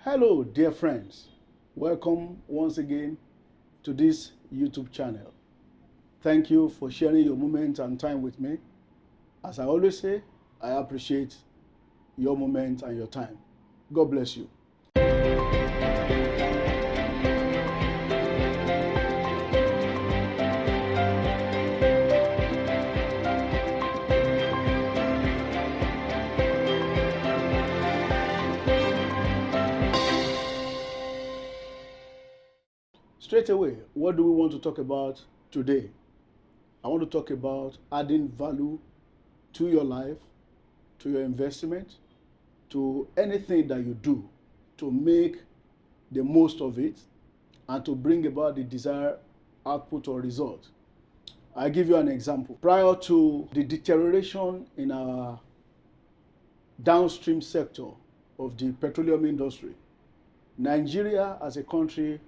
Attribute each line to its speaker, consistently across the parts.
Speaker 1: Hello, dear friends. Welcome once again to this YouTube channel. Thank you for sharing your moment and time with me. As I always say, I appreciate your moment and your time. God bless you. Straight away, what do we want to talk about today? I want to talk about adding value to your life, to your investment, to anything that you do to make the most of it and to bring about the desired output or result. I'll give you an example. Prior to the deterioration in our downstream sector of the petroleum industry, Nigeria as a country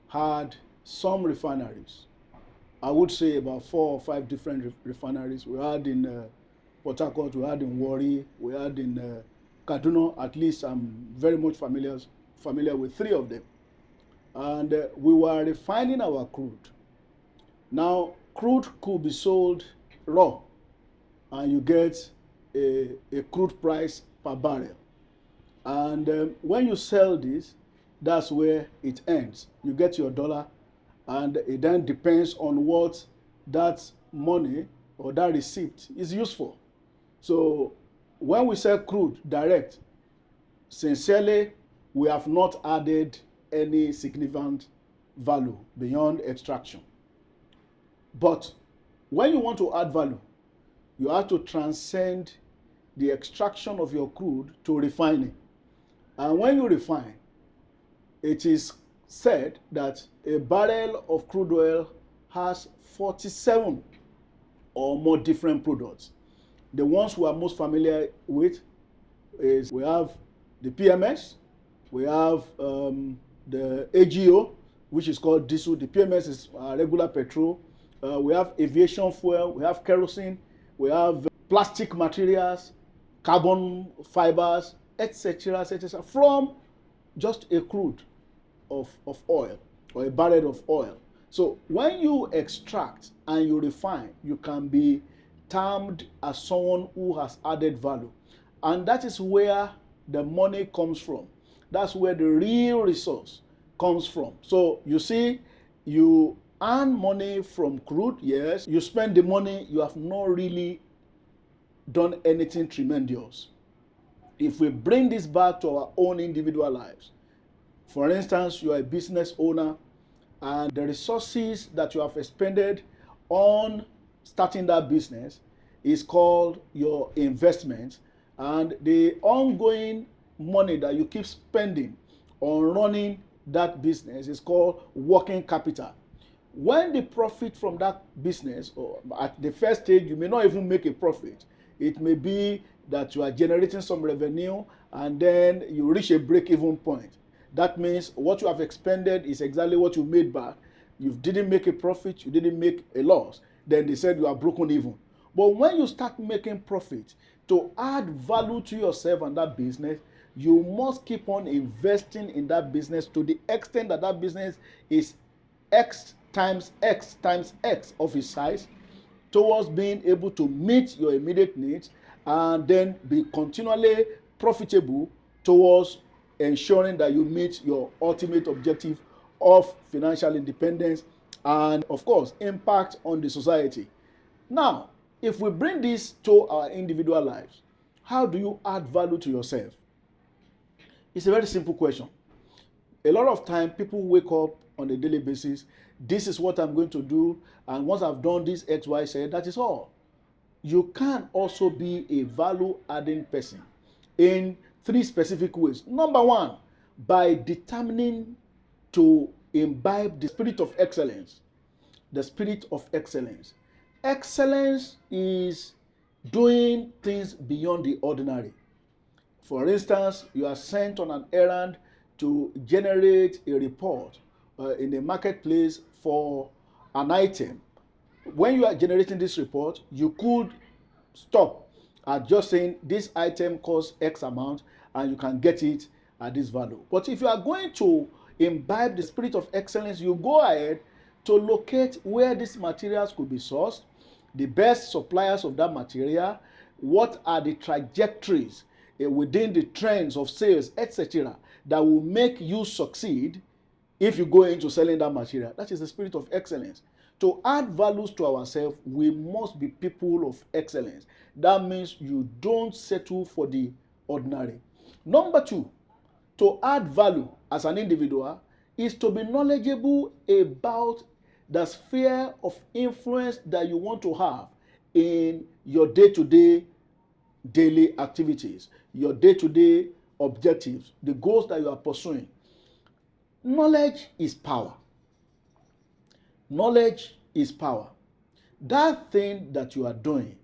Speaker 1: had some refineries. I would say about 4 or 5 different refineries. We had in Port Harcourt, we had in Warri, we had in Kaduna. At least I'm very much familiar with 3 of them. And we were refining our crude. Now, crude could be sold raw, and you get a crude price per barrel. And when you sell this, that's where it ends. You get your dollar, and it then depends on what that money or that receipt is used for. So when we sell crude direct, sincerely, we have not added any significant value beyond extraction. But when you want to add value, you have to transcend the extraction of your crude to refining. And when you refine, it is said that a barrel of crude oil has 47 or more different products. The ones we are most familiar with is we have the PMS, we have the AGO, which is called diesel. The PMS is regular petrol. We have aviation fuel, we have kerosene, we have plastic materials, carbon fibers, etc., etc., from just a crude of oil or a barrel of oil. So when you extract and you refine, you can be termed as someone who has added value. And that is where the money comes from. That's where the real resource comes from. So you see, you earn money from crude, yes. You spend the money, you have not really done anything tremendous. If we bring this back to our own individual lives, for instance, you are a business owner and the resources that you have expended on starting that business is called your investment, and the ongoing money that you keep spending on running that business is called working capital. When the profit from that business, or at the first stage, you may not even make a profit. It may be that you are generating some revenue and then you reach a break-even point. That means what you have expended is exactly what you made back. You didn't make a profit, you didn't make a loss. Then they said you are broken even. But when you start making profit, to add value to yourself and that business, you must keep on investing in that business to the extent that that business is X times X times X of its size, towards being able to meet your immediate needs and then be continually profitable towards ensuring that you meet your ultimate objective of financial independence and, of course, impact on the society. Now, if we bring this to our individual lives, how do you add value to yourself? It's a very simple question. A lot of time, people wake up on a daily basis, this is what I'm going to do, and once I've done this X, Y, Z, that is all. You can also be a value-adding person in 3 specific ways. Number 1, by determining to imbibe the spirit of excellence. The spirit of excellence. Excellence is doing things beyond the ordinary. For instance, you are sent on an errand to generate a report in the marketplace for an item. When you are generating this report, you could stop at just saying this item costs X amount and you can get it at this value. But if you are going to imbibe the spirit of excellence, you go ahead to locate where these materials could be sourced, the best suppliers of that material, what are the trajectories within the trends of sales, etc., that will make you succeed if you go into selling that material. That is the spirit of excellence. To add values to ourselves, we must be people of excellence. That means you don't settle for the ordinary. Number two, to add value as an individual is to be knowledgeable about the sphere of influence that you want to have in your day-to-day daily activities, your day-to-day objectives, the goals that you are pursuing. Knowledge is power. Knowledge is power. That thing that you are doing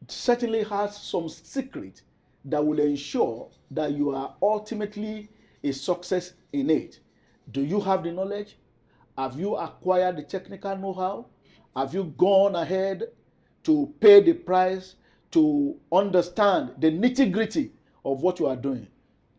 Speaker 1: certainly has some secret that will ensure that you are ultimately a success in it. Do you have the knowledge? Have you acquired the technical know-how? Have you gone ahead to pay the price to understand the nitty-gritty of what you are doing?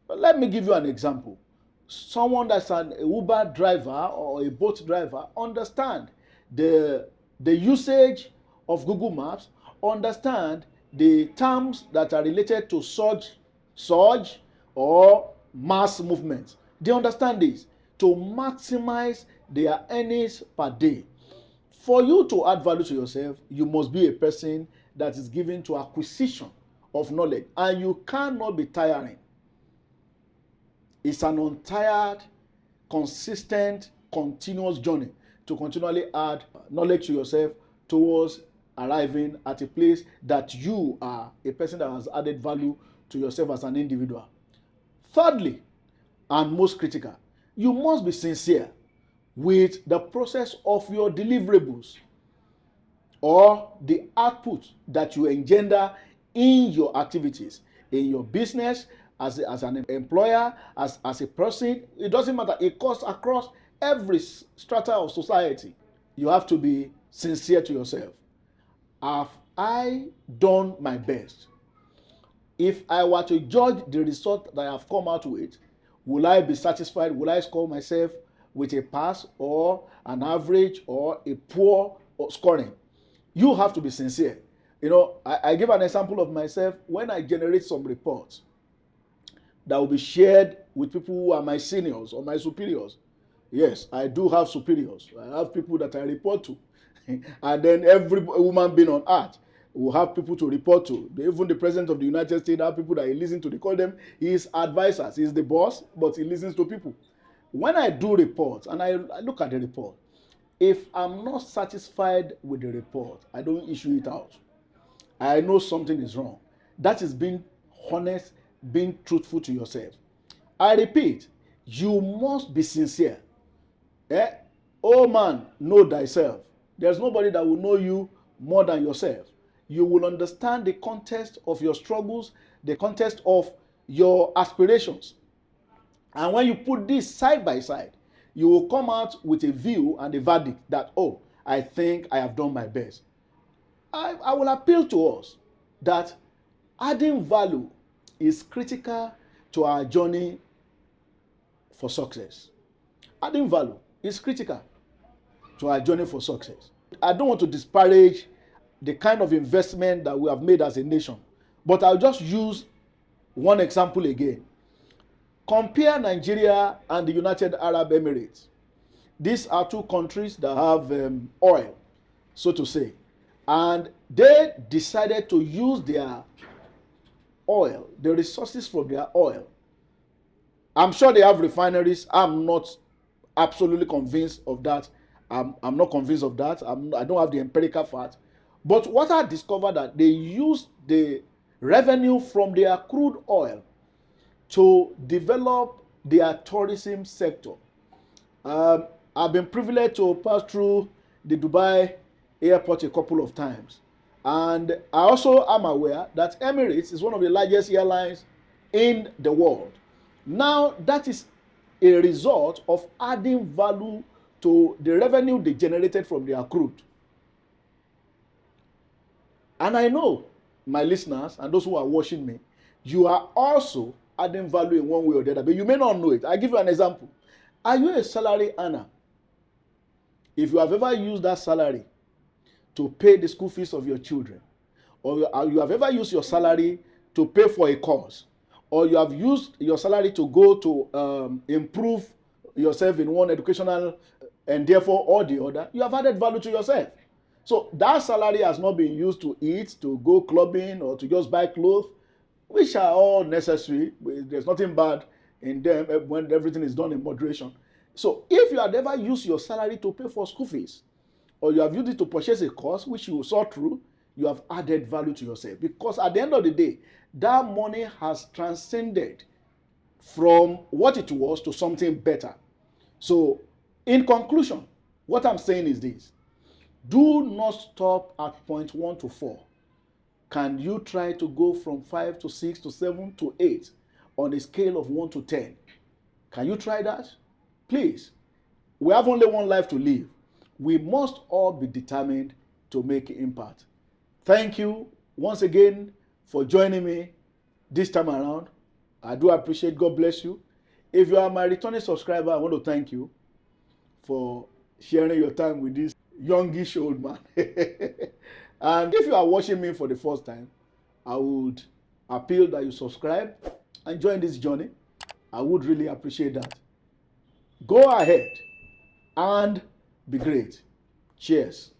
Speaker 1: But let me give you an example. Someone that's an Uber driver or a boat driver understand the usage of Google Maps, understand the terms that are related to surge or mass movement. They understand this to maximize their earnings per day. For you to add value to yourself, you must be a person that is given to acquisition of knowledge, and you cannot be tiring. It's an untired, consistent, continuous journey to continually add knowledge to yourself towards arriving at a place that you are a person that has added value to yourself as an individual. Thirdly, and most critical, you must be sincere with the process of your deliverables or the output that you engender in your activities, in your business, as an employer, as a person. It doesn't matter. It cuts across every strata of society. You have to be sincere to yourself. Have I done my best? If I were to judge the result that I have come out with, will I be satisfied? Will I score myself with a pass or an average or a poor scoring? You have to be sincere. I give an example of myself. When I generate some reports that will be shared with people who are my seniors or my superiors. Yes, I do have superiors. I have people that I report to. And then every human being on earth will have people to report to. Even the president of the United States have people that he listens to. They call them his advisors. He's the boss, but he listens to people. When I do reports and I look at the report, if I'm not satisfied with the report, I don't issue it out. I know something is wrong. That is being honest, being truthful to yourself. I repeat, you must be sincere. Oh man, know thyself. There's nobody that will know you more than yourself. You will understand the context of your struggles, the context of your aspirations. And when you put this side by side, you will come out with a view and a verdict that, oh, I think I have done my best. I will appeal to us that adding value is critical to our journey for success. Adding value is critical to our journey for success. I don't want to disparage the kind of investment that we have made as a nation, but I'll just use one example again. Compare Nigeria and the United Arab Emirates. These are two countries that have oil, so to say, and they decided to use their oil, the resources from their oil. I'm sure they have refineries. I'm not absolutely convinced of that. I'm not convinced of that. I don't have the empirical fact. But what I discovered that they used the revenue from their crude oil to develop their tourism sector. I've been privileged to pass through the Dubai airport a couple of times. And I also am aware that Emirates is one of the largest airlines in the world. Now, that is a result of adding value to the revenue they generated from their crude. And I know, my listeners and those who are watching me, you are also adding value in one way or the other, but you may not know it. I'll give you an example. Are you a salary earner? If you have ever used that salary to pay the school fees of your children, or you have ever used your salary to pay for a course, or you have used your salary to go to improve yourself in one educational endeavor or the other, you have added value to yourself. So that salary has not been used to eat, to go clubbing, or to just buy clothes, which are all necessary. There's nothing bad in them when everything is done in moderation. So if you had ever used your salary to pay for school fees, or you have used it to purchase a course which you saw through, you have added value to yourself. Because at the end of the day, that money has transcended from what it was to something better. So, in conclusion, what I'm saying is this: do not stop at point 1 to 4. Can you try to go from 5 to 6 to 7 to 8 on a scale of 1 to 10? Can you try that? Please. We have only one life to live. We must all be determined to make impact. Thank you once again for joining me this time around. I do appreciate. God bless you. If you are my returning subscriber, I want to thank you for sharing your time with this youngish old man. And if you are watching me for the first time, I would appeal that you subscribe and join this journey. I would really appreciate that. Go ahead and be great. Cheers.